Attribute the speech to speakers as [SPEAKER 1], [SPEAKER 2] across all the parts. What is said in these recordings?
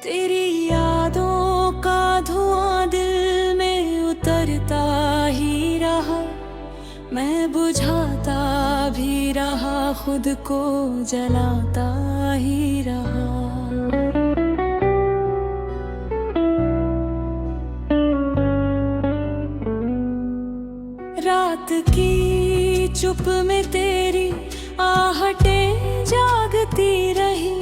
[SPEAKER 1] तेरी यादों का धुआं दिल में उतरता ही रहा, मैं बुझाता भी रहा, खुद को जलाता ही रहा। रात की चुप में तेरी आहटें जागती रही,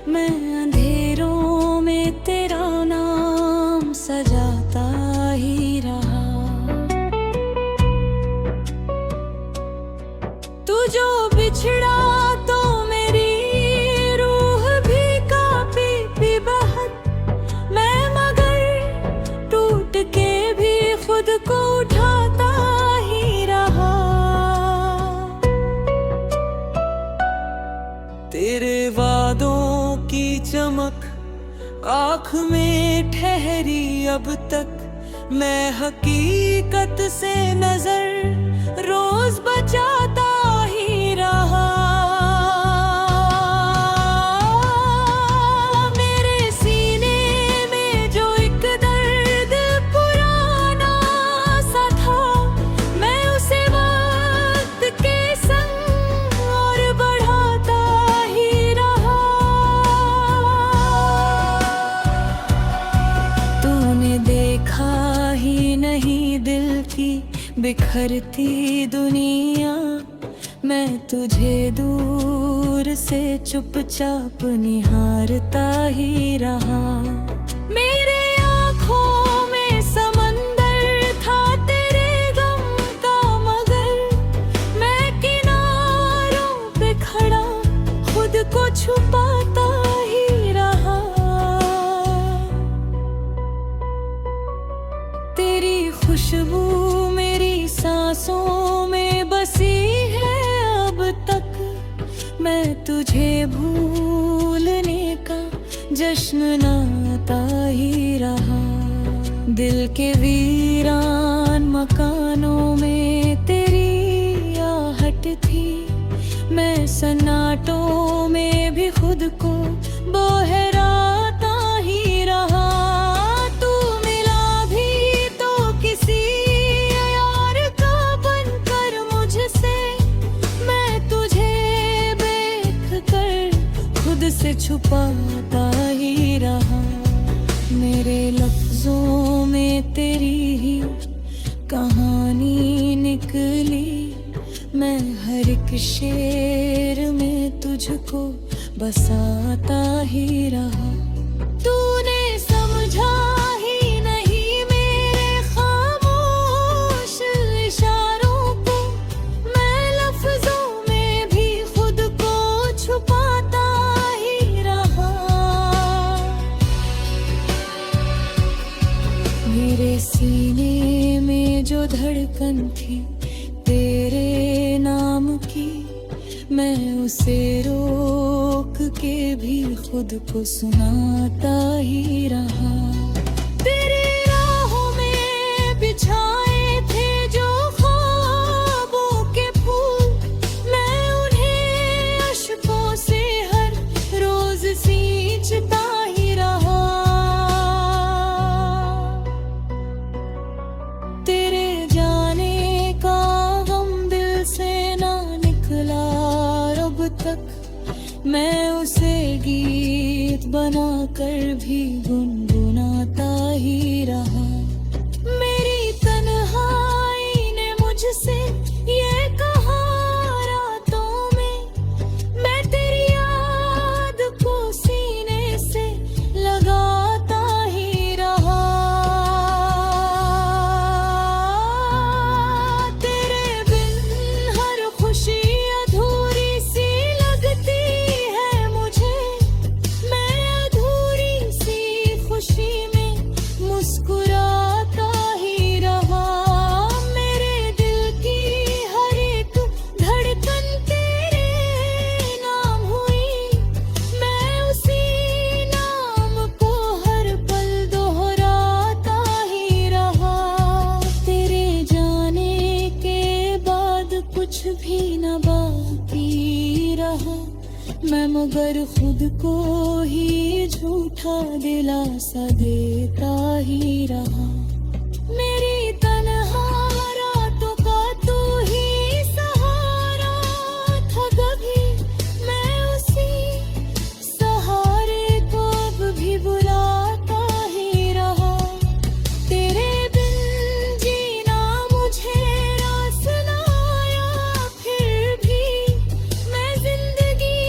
[SPEAKER 1] मैं अंधेरों में तेरा नाम सजाता ही रहा। तू जो बिछड़ा तो मेरी रूह भी कांपी बहुत, मैं मगर टूट के भी खुद को उठाता ही रहा। तेरे वादों की चमक आँख में ठहरी अब तक, मैं हकीकत से नजर रोज बचाता ही रहा। मेरे सीने में जो एक दर्द पुराना सा था, मैं उसे वक्त के संग और बढ़ाता ही रहा। तूने देखा ही नहीं दिल की बिखरती दुनिया, मैं तुझे दूर से चुपचाप निहारता ही रहा। मेरे आँखों में समंदर था तेरे गम का, मगर मैं किनारों पे खड़ा खुद को छुपाता ही रहा। तेरी खुशबू मेरी सांसों में बसी है अब तक, मैं तुझे भूलने का जश्न मनाता ही रहा। दिल के वीरान मकानों में तेरी आहट थी, मैं सन्नाटों में भी खुद को बहराता ही रहा। से छुपाता ही रहा। मेरे लफ्जों में तेरी ही कहानी निकली, मैं हर एक शेर में तुझको बसाता ही रहा। तूने समझा ही नहीं मेरे खामोश इशारों को, मैं लफ्जों में भी खुद को छुपाता मेरे सीने में जो धड़कन थी तेरे नाम की, मैं उसे रोक के भी खुद को सुनाता ही रहा। तेरे राहों में बिछाए थे जो ख्वाबों के फूल, मैं उन्हें अश्कों से हर रोज सींचता ही रहा। तेरे जाने का गम दिल से ना निकला अब तक, मैं उसे गीत बनाकर भी गुनगुनाता ही रहा। मेरी तन्हाई ने मुझसे ये कहा रातों में, मैं तेरी याद को सीने से लगाता ही रहा। तेरे बिन हर खुशी अधूरी सी लगती है मुझे, मैं अधूरी सी पर खुद को ही झूठा दिलासा देता ही रहा। मेरी तन्हा रातों का तू ही सहारा था, कभी मैं उसी सहारे को अब भी बुलाता ही रहा। तेरे बिन जीना मुझे रास ना आया, फिर भी मैं जिंदगी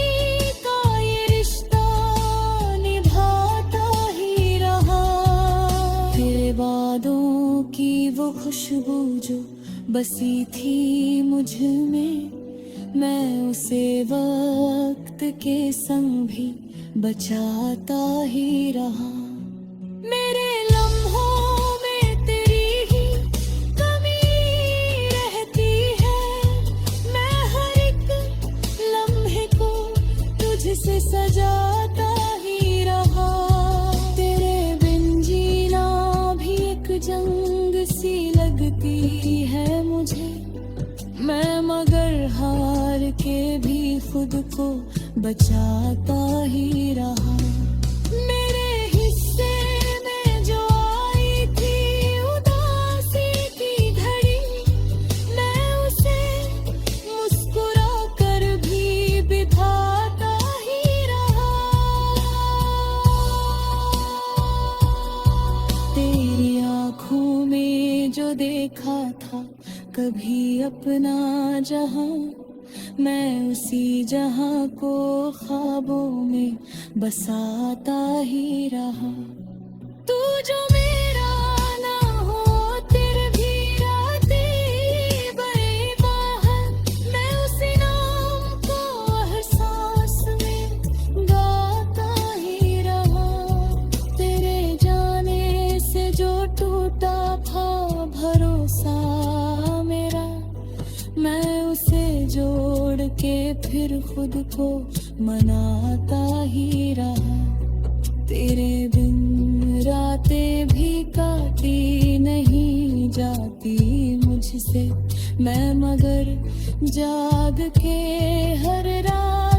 [SPEAKER 1] का ये रिश्ता निभाता ही रहा। तेरे वादों की वो खुशबू जो बसी थी मुझ में, मैं उसे वक्त के संग भी बचाता ही रहा। मेरे लम्हों में तेरी ही कमी रहती है, मैं हर एक लम्हे को तुझसे सजाता ही रहा। तेरे बिन जीना भी एक जंग सी लगती है मुझे, मैं मगर हार के भी खुद को बचाता ही रहा। मेरे हिस्से में जो आई थी उदासी की घड़ी, मैं उसे मुस्कुरा कर भी बिठाता ही रहा। तेरी आँखों में जो देखा था कभी अपना जहां, मैं उसी जहां को ख्वाबों में बसाता ही रहा। तू जो मेरा ना हो तेरे भी रातें बेबाहर, मैं उसी नाम को हर सांस में गाता ही रहा। तेरे जाने से जो टूटा था भरोसा मेरा, मैं उसे जोड़ के फिर खुद को मनाता ही रहा। तेरे बिन रातें भी काटी नहीं जाती मुझसे, मैं मगर जाग के हर रात